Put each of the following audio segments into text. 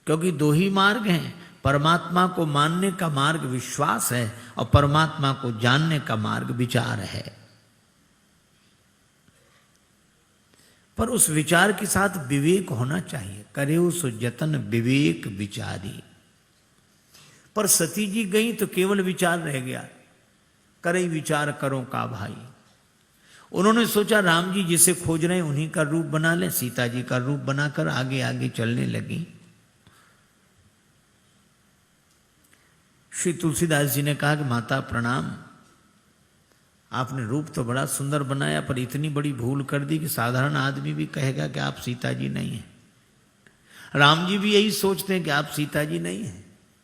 क्योंकि दो ही मार्ग हैं, परमात्मा को मानने का मार्ग विश्वास है और परमात्मा को जानने का मार्ग विचार है। पर उस विचार के साथ विवेक होना चाहिए। करेउ सो जतन विवेक विचारी। पर सती जी गई तो केवल विचार रह गया, करे विचार करो का भाई। उन्होंने सोचा राम जी जिसे खोज रहे हैं उन्हीं का रूप बना ले, सीता जी का रूप बनाकर आगे आगे चलने लगी। श्री तुलसीदास जी ने कहा कि माता प्रणाम, आपने रूप तो बड़ा सुंदर बनाया पर इतनी बड़ी भूल कर दी कि साधारण आदमी भी कहेगा कि आप सीता जी नहीं हैं। राम जी भी यही सोचते हैं कि आप सीता जी नहीं हैं।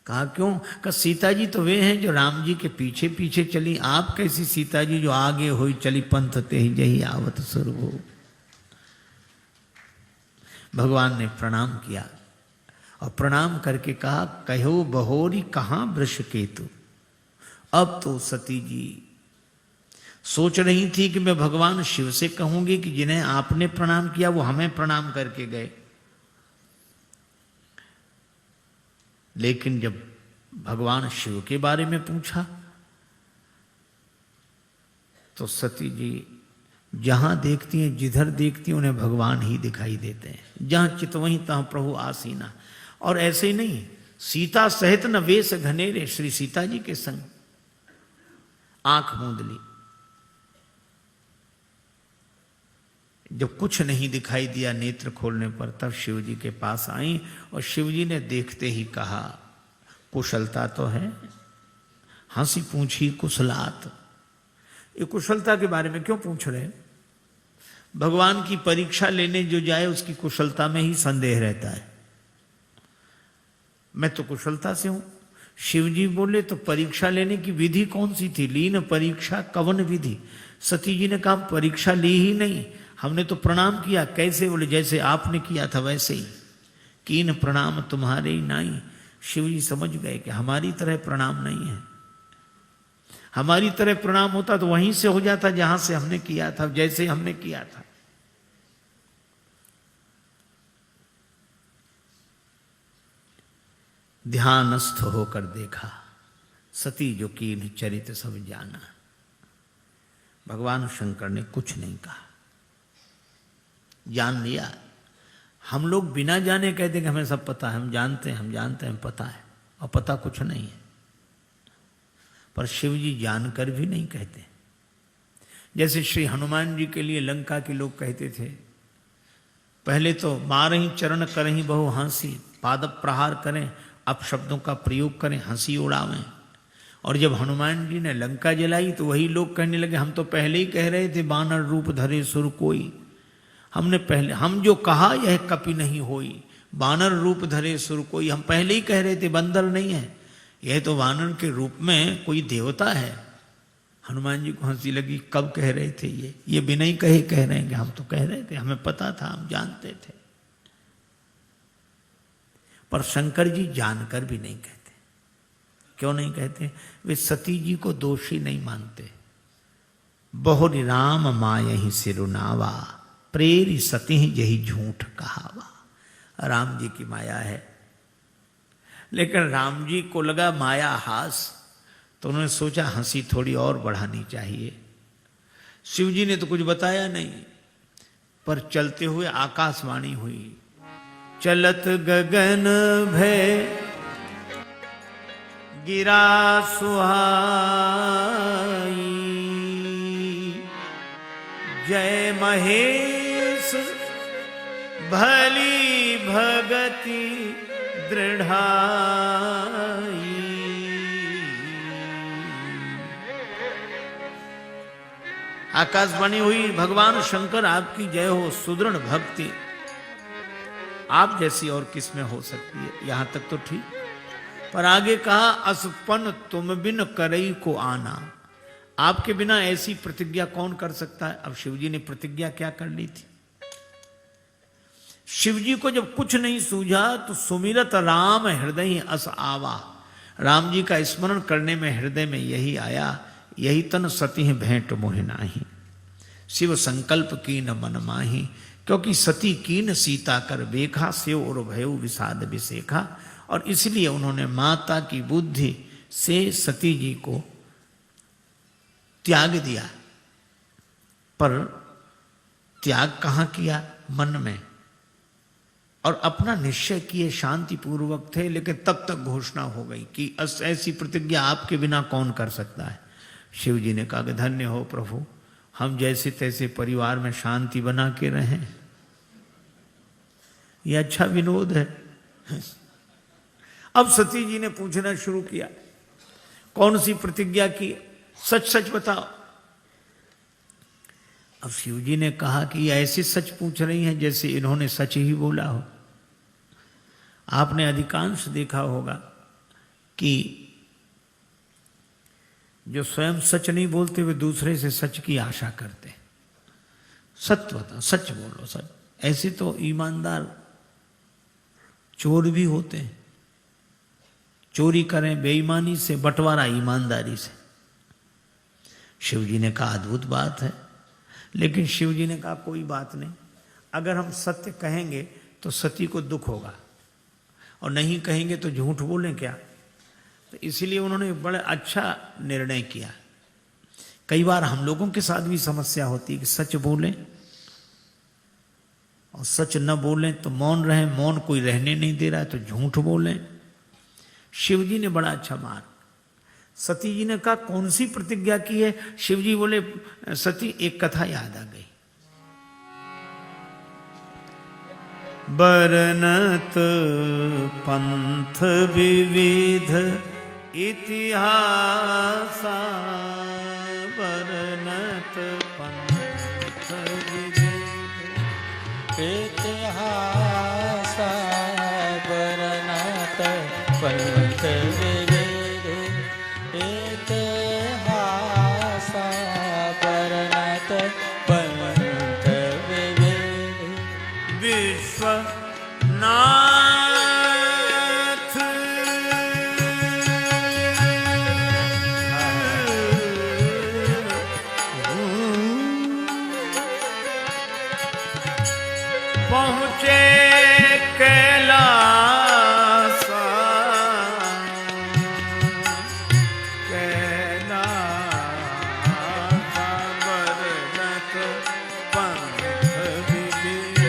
कहा क्यों? कहा सीता जी तो वे हैं जो राम जी के पीछे पीछे चली, आप कैसी सीता जी जो आगे हुई चली पंथ ते ही जही आवत सुर हो। भगवान ने प्रणाम किया और प्रणाम करके कहा कहो बहोरी कहाँ वृष केतु। अब तो सती जी सोच रही थी कि मैं भगवान शिव से कहूंगी कि जिन्हें आपने प्रणाम किया वो हमें प्रणाम करके गए, लेकिन जब भगवान शिव के बारे में पूछा तो सती जी जहां देखती हैं, जिधर देखती हैं, उन्हें भगवान ही दिखाई देते हैं। जहां चित वहीं तहां प्रभु आसीना। और ऐसे ही नहीं, सीता सहित न वेश घनेरे, श्री सीता जी के संग आंख मूंद ली। जब कुछ नहीं दिखाई दिया नेत्र खोलने पर, तब शिव जी के पास आई और शिव जी ने देखते ही कहा कुशलता तो है। हंसी पूछी कुशलात। ये कुशलता के बारे में क्यों पूछ रहे? भगवान की परीक्षा लेने जो जाए उसकी कुशलता में ही संदेह रहता है। मैं तो कुशलता से हूं। शिव जी बोले तो परीक्षा लेने की विधि कौन सी थी? लीन परीक्षा कवन विधि। सती जी ने कहा परीक्षा ली ही नहीं, हमने तो प्रणाम किया। कैसे? बोले जैसे आपने किया था वैसे ही। कीन प्रणाम तुम्हारे ही नाई। शिव जी समझ गए कि हमारी तरह प्रणाम नहीं है। हमारी तरह प्रणाम होता तो वहीं से हो जाता जहां से हमने किया था, जैसे हमने किया था। ध्यानस्थ होकर देखा, सती जो कीन चरित सब जाना। भगवान शंकर ने कुछ नहीं कहा, जान लिया। हम लोग बिना जाने कहते कि हमें सब पता है, हम जानते हैं, हम जानते हैं, पता है, और पता कुछ नहीं है। पर शिव जी जानकर भी नहीं कहते। जैसे श्री हनुमान जी के लिए लंका के लोग कहते थे, पहले तो मारहीं चरण करहीं बहु हंसी, पाद प्रहार करें, अपशब्दों का प्रयोग करें, हंसी उड़ावें। और जब हनुमान जी ने लंका जलाई तो वही लोग कहने लगे हम तो पहले ही कह रहे थे बानर रूप धरे सुर कोई। हम जो कहा यह कपि नहीं होई, बानर रूप धरे सुर कोई। हम पहले ही कह रहे थे बंदर नहीं है, यह तो वानर के रूप में कोई देवता है। हनुमान जी को हंसी लगी, कब कह रहे थे ये बिना ही कहे कह रहे हैं कि हम तो कह रहे थे, हमें पता था, हम जानते थे। पर शंकर जी जानकर भी नहीं कहते। क्यों नहीं कहते? वे सती जी को दोषी नहीं मानते। बहुरी राम मायहि सिरुनावा, प्रेरी सती यही झूठ कहावा। राम जी की माया है, लेकिन राम जी को लगा माया हास, तो उन्होंने सोचा हंसी थोड़ी और बढ़ानी चाहिए। शिव जी ने तो कुछ बताया नहीं, पर चलते हुए आकाशवाणी हुई, चलत गगन भय गिरा सुहाई, जय महेश भली भगति दृढ़ाई। आकाशवाणी हुई, भगवान शंकर आपकी जय हो, सुदृढ़ भक्ति आप जैसी और किस में हो सकती है। यहां तक तो ठीक, पर आगे कहा असपन तुम बिन करई को आना। आपके बिना ऐसी प्रतिज्ञा कौन कर सकता है? अब शिवजी ने प्रतिज्ञा क्या कर ली थी? शिवजी को जब कुछ नहीं सूझा तो सुमिरत राम हृदय अस आवा। राम जी का स्मरण करने में हृदय में यही आया, यही तन सती भेंट मोहि नाही, शिव संकल्प की न मन माही, क्योंकि सती कीन सीता कर बेखा से और भयो विषाद विसेखा, और इसलिए उन्होंने माता की बुद्धि से सती जी को त्याग दिया। पर त्याग कहाँ किया? मन में, और अपना निश्चय किए शांति पूर्वक थे, लेकिन तब तक घोषणा हो गई कि ऐसी प्रतिज्ञा आपके बिना कौन कर सकता है। शिव जी ने कहा कि धन्य हो प्रभु, हम जैसे तैसे परिवार में शांति बना के रहें, यह अच्छा विनोद है। अब सती जी ने पूछना शुरू किया, कौन सी प्रतिज्ञा की, सच सच बताओ। अब शिव जी ने कहा कि ये ऐसे सच पूछ रही हैं जैसे इन्होंने सच ही बोला हो। आपने अधिकांश देखा होगा कि जो स्वयं सच नहीं बोलते वे दूसरे से सच की आशा करते। सत्य बताओ, सच बोलो, सच। ऐसे तो ईमानदार चोर भी होते हैं, चोरी करें बेईमानी से, बंटवारा ईमानदारी से। शिव जी ने कहा अद्भुत बात है, लेकिन शिव जी ने कहा कोई बात नहीं, अगर हम सत्य कहेंगे तो सती को दुख होगा, और नहीं कहेंगे तो झूठ बोलें क्या। तो इसीलिए उन्होंने बड़ा अच्छा निर्णय किया। कई बार हम लोगों के साथ भी समस्या होती है कि सच बोलें और सच न बोलें तो मौन रहें, मौन कोई रहने नहीं दे रहा है तो झूठ बोलें। शिव जी ने बड़ा अच्छा मार्ग। सती जी ने कहा कौन सी प्रतिज्ञा की है? शिव जी बोले सती एक कथा याद आ गई। बरनत पंथ विविध इतिहास, बरनत पंथ विविध इतिहास, बरनत पंथ विविध इतिहास, बरनत पंथ विविध विश्वनाथ पहुँचे कैलास, कैलास बरनत पंथ विविध।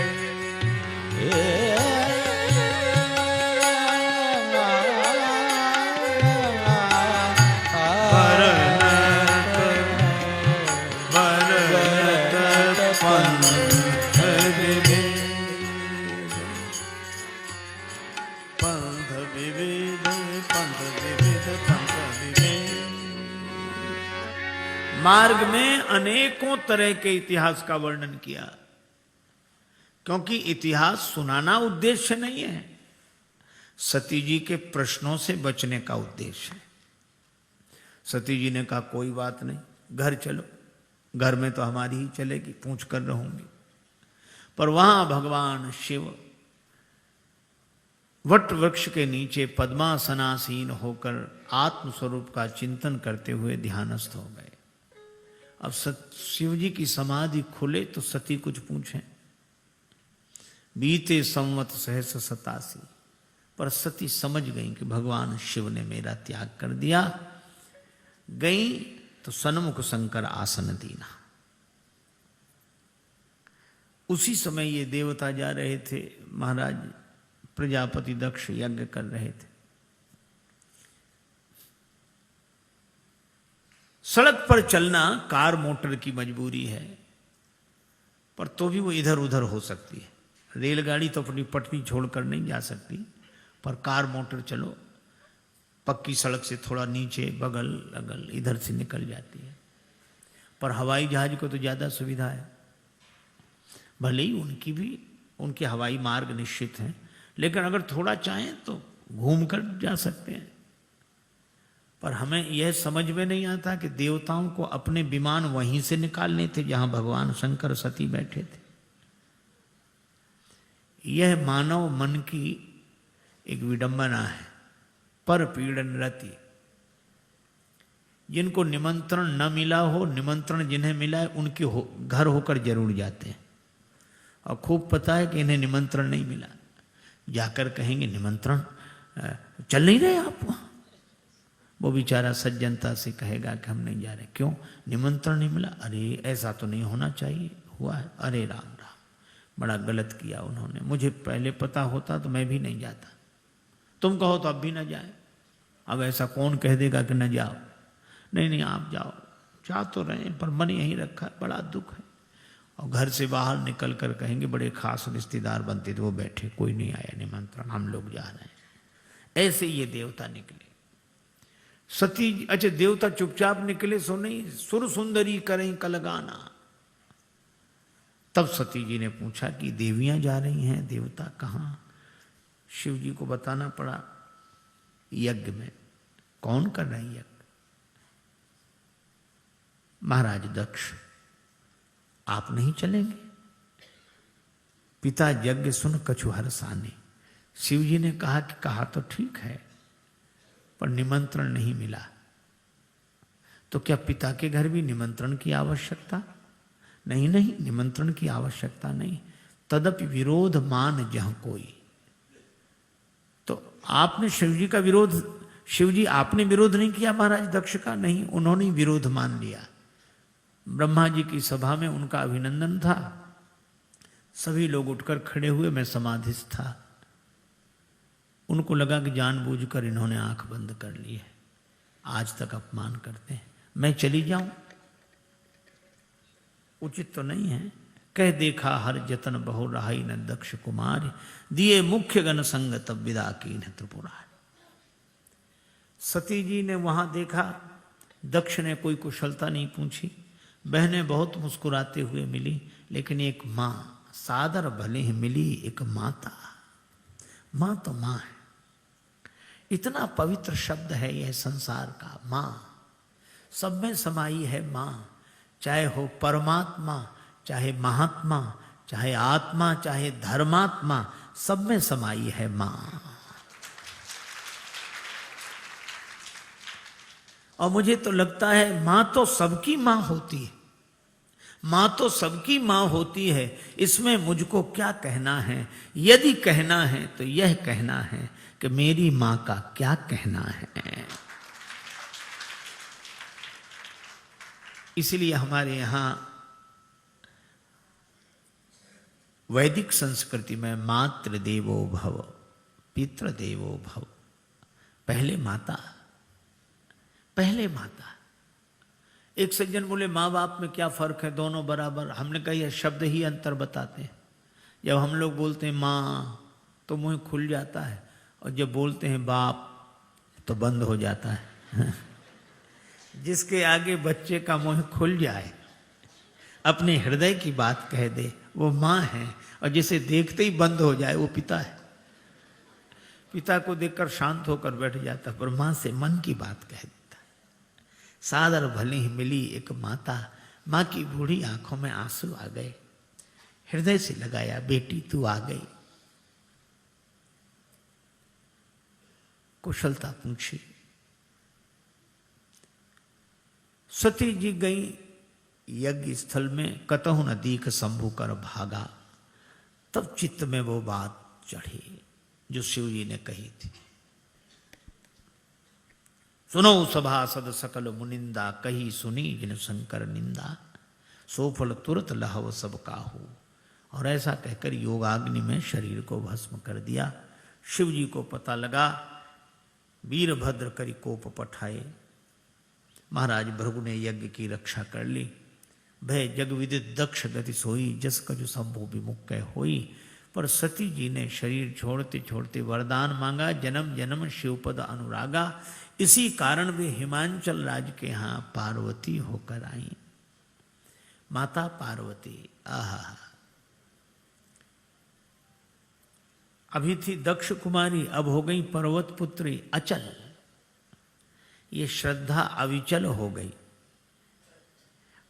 मार्ग में अनेकों तरह के इतिहास का वर्णन किया, क्योंकि इतिहास सुनाना उद्देश्य नहीं है, सती जी के प्रश्नों से बचने का उद्देश्य है। सती जी ने कहा कोई बात नहीं, घर चलो, घर में तो हमारी ही चलेगी, पूछ कर रहूंगी। पर वहां भगवान शिव वट वृक्ष के नीचे पद्मासनासीन होकर आत्मस्वरूप का चिंतन करते हुए ध्यानस्थ हो गए। अब शिव जी की समाधि खुले तो सती कुछ पूछें। बीते संवत सहस 87, पर सती समझ गई कि भगवान शिव ने मेरा त्याग कर दिया। गई तो सन्मुख शंकर आसन दीना। उसी समय ये देवता जा रहे थे, महाराज प्रजापति दक्ष यज्ञ कर रहे थे। सड़क पर चलना कार मोटर की मजबूरी है, पर तो भी वो इधर उधर हो सकती है। रेलगाड़ी तो अपनी पटरी छोड़कर नहीं जा सकती, पर कार मोटर चलो, पक्की सड़क से थोड़ा नीचे बगल अगल इधर से निकल जाती है। पर हवाई जहाज को तो ज़्यादा सुविधा है, भले ही उनके हवाई मार्ग निश्चित हैं, लेकिन अगर थोड़ा चाहें तो घूम कर जा सकते हैं। पर हमें यह समझ में नहीं आता कि देवताओं को अपने विमान वहीं से निकालने थे जहां भगवान शंकर सती बैठे थे। यह मानव मन की एक विडंबना है, पर पीड़न रति। जिनको निमंत्रण न मिला हो, निमंत्रण जिन्हें मिला है उनके घर होकर जरूर जाते हैं। और खूब पता है कि इन्हें निमंत्रण नहीं मिला। जाकर कहेंगे निमंत्रण, चल नहीं रहे आप वहाँ? वो बेचारा सज्जनता से कहेगा कि हम नहीं जा रहे। क्यों? निमंत्रण नहीं मिला। अरे ऐसा तो नहीं होना चाहिए, हुआ है। अरे राम राम, बड़ा गलत किया उन्होंने, मुझे पहले पता होता तो मैं भी नहीं जाता। तुम कहो तो अब भी न जाए। अब ऐसा कौन कह देगा कि न जाओ? नहीं नहीं आप जाओ। जा तो रहे हैं पर मन यहीं रखा है, बड़ा दुख है। और घर से बाहर निकल कर कहेंगे बड़े खास रिश्तेदार बनते थे, वो बैठे, कोई नहीं आया निमंत्रण, हम लोग जा रहे हैं। ऐसे ये देवता निकले। सती, अच्छा देवता चुपचाप निकले सो नहीं, सुर सुंदरी करें कलगाना। तब सती जी ने पूछा कि देवियां जा रही हैं, देवता कहाँ? शिव जी को बताना पड़ा, यज्ञ में। कौन कर रहा है यज्ञ? महाराज दक्ष। आप नहीं चलेंगे? पिता यज्ञ सुन कछु हर्षाने। शिव जी ने कहा कि कहा तो ठीक है पर निमंत्रण नहीं मिला। तो क्या पिता के घर भी निमंत्रण की आवश्यकता? नहीं नहीं, निमंत्रण की आवश्यकता नहीं। तदपि विरोध मान जह कोई। तो आपने शिव जी का विरोध, शिव जी आपने विरोध नहीं किया महाराज दक्ष का? नहीं, उन्होंने विरोध मान लिया। ब्रह्मा जी की सभा में उनका अभिनंदन था, सभी लोग उठकर खड़े हुए, मैं समाधिस्थ था। उनको लगा कि जानबूझकर इन्होंने आंख बंद कर ली है, आज तक अपमान करते हैं, मैं चली जाऊं? उचित तो नहीं है। कह देखा हर जतन बहु रहाई न दक्ष कुमार, दिए मुख्य गण संग तब विदा की न त्रिपुरारी। सती जी ने वहां देखा, दक्ष ने कोई कुशलता नहीं पूछी, बहनें बहुत मुस्कुराते हुए मिली, लेकिन एक मां सादर भले ही मिली, एक माता। मां तो मां है, इतना पवित्र शब्द है यह संसार का। मां सब में समाई है मां, चाहे हो परमात्मा, चाहे महात्मा, चाहे आत्मा, चाहे धर्मात्मा, सब में समाई है मां। और मुझे तो लगता है मां तो सबकी मां होती है, मां तो सबकी मां होती है। इसमें मुझको क्या कहना है? यदि कहना है तो यह कहना है कि मेरी मां का क्या कहना है। इसलिए हमारे यहां वैदिक संस्कृति में मातृ देवो भव, पितृ देवो भव। पहले माता, पहले माता। एक सज्जन बोले माँ बाप में क्या फर्क है, दोनों बराबर। हमने कहा यह शब्द ही अंतर बताते हैं। जब हम लोग बोलते हैं माँ तो मुंह खुल जाता है, और जब बोलते हैं बाप तो बंद हो जाता है। जिसके आगे बच्चे का मुंह खुल जाए, अपने हृदय की बात कह दे, वो माँ है, और जिसे देखते ही बंद हो जाए वो पिता है। पिता को देखकर शांत होकर बैठ जाता, पर माँ से मन की बात कह देता। सादर भले ही मिली एक माता। माँ की बूढ़ी आंखों में आंसू आ गए, हृदय से लगाया, बेटी तू आ गई। कुशलता पूछी। सती जी गई यज्ञ स्थल में, कतहु न दीख शंभु कर भागा। तब चित्त में वो बात चढ़ी जो शिव जी ने कही थी। सुनो सभासद सकल मुनिंदा, कही सुनी जिन शंकर निंदा। सोफल तुरत लहव सब काहू। और ऐसा कहकर योगाग्नि में शरीर को भस्म कर दिया। शिव जी को पता लगा, वीरभद्र करी कोप पठाए। महाराज भृगु ने यज्ञ की रक्षा कर ली। भय जग विदित दक्ष गति सोई, जस कजु शंभु विमुख कह होई। पर सती जी ने शरीर छोड़ते छोड़ते वरदान मांगा, जन्म जन्म शिवपद अनुरागा। इसी कारण वे हिमांचल राज्य के यहाँ पार्वती होकर आई। माता पार्वती, आहा। अभी थी दक्ष कुमारी, अब हो गई पर्वत पुत्री अचल। ये श्रद्धा अविचल हो गई।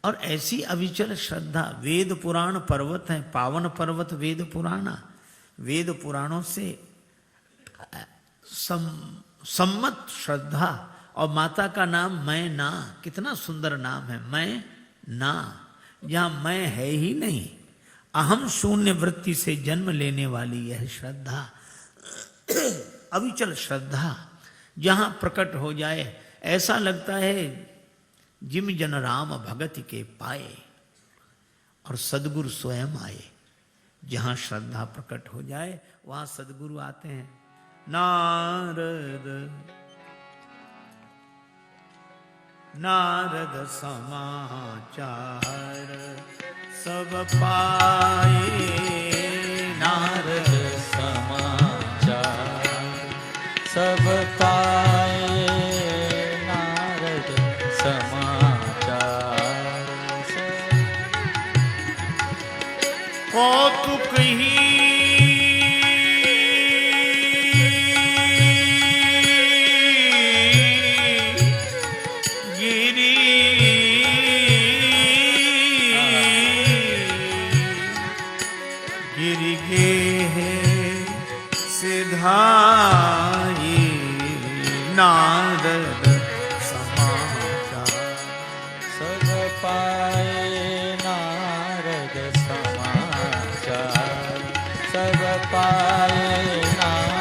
और ऐसी अविचल श्रद्धा, वेद पुराण पर्वत है, पावन पर्वत वेद पुराण। वेद पुराणों से सम्मत श्रद्धा। और माता का नाम मैं ना, कितना सुंदर नाम है, मैं ना। जहां मैं है ही नहीं, अहम शून्य वृत्ति से जन्म लेने वाली यह श्रद्धा, अविचल श्रद्धा जहां प्रकट हो जाए, ऐसा लगता है जिम जन राम भगत के पाए, और सदगुरु स्वयं आए। जहां श्रद्धा प्रकट हो जाए वहां सदगुरु आते हैं। नारद नारद समाचार सब पाए, नारद समाचार सब पाए, नारद समाचार कौतुक ही सिधाई, नारद समाचार सब पाए, नारद समाचार सब पाए,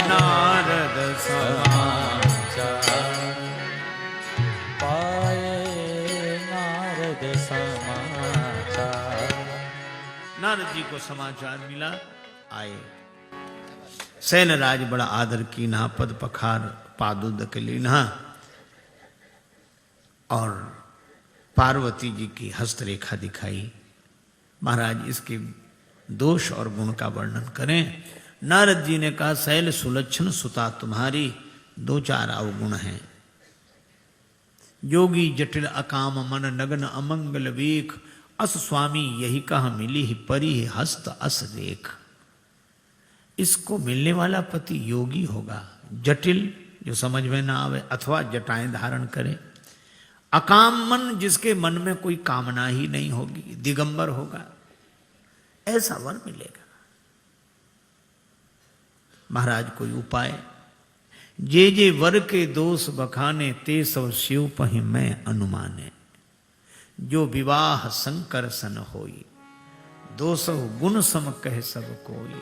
नारद समाचार पाए, नारद समाचार। नारद जी को समाचार मिला, आए। सैनराज बड़ा आदर कीन्हा, पद पखार पादुदक लीन्हा, और पार्वती जी की हस्तरेखा दिखाई। महाराज इसके दोष और गुण का वर्णन करें। नारद जी ने कहा, शैल सुलक्षण सुता तुम्हारी, 2-4 अवगुण हैं। योगी जटिल अकाम मन नगन अमंगल वेख, अस स्वामी यही कहा मिली ही परी हस्त अस रेख। इसको मिलने वाला पति योगी होगा, जटिल जो समझ में ना आवे अथवा जटाएं धारण करे, अकाम मन जिसके मन में कोई कामना ही नहीं होगी, दिगंबर होगा, ऐसा वर मिलेगा। महाराज कोई उपाय, जे जे वर के दोष बखाने, ते सब शिव पहि मैं अनुमाने। जो विवाह शंकर सन होई, 200 गुण सम कह सब कोई।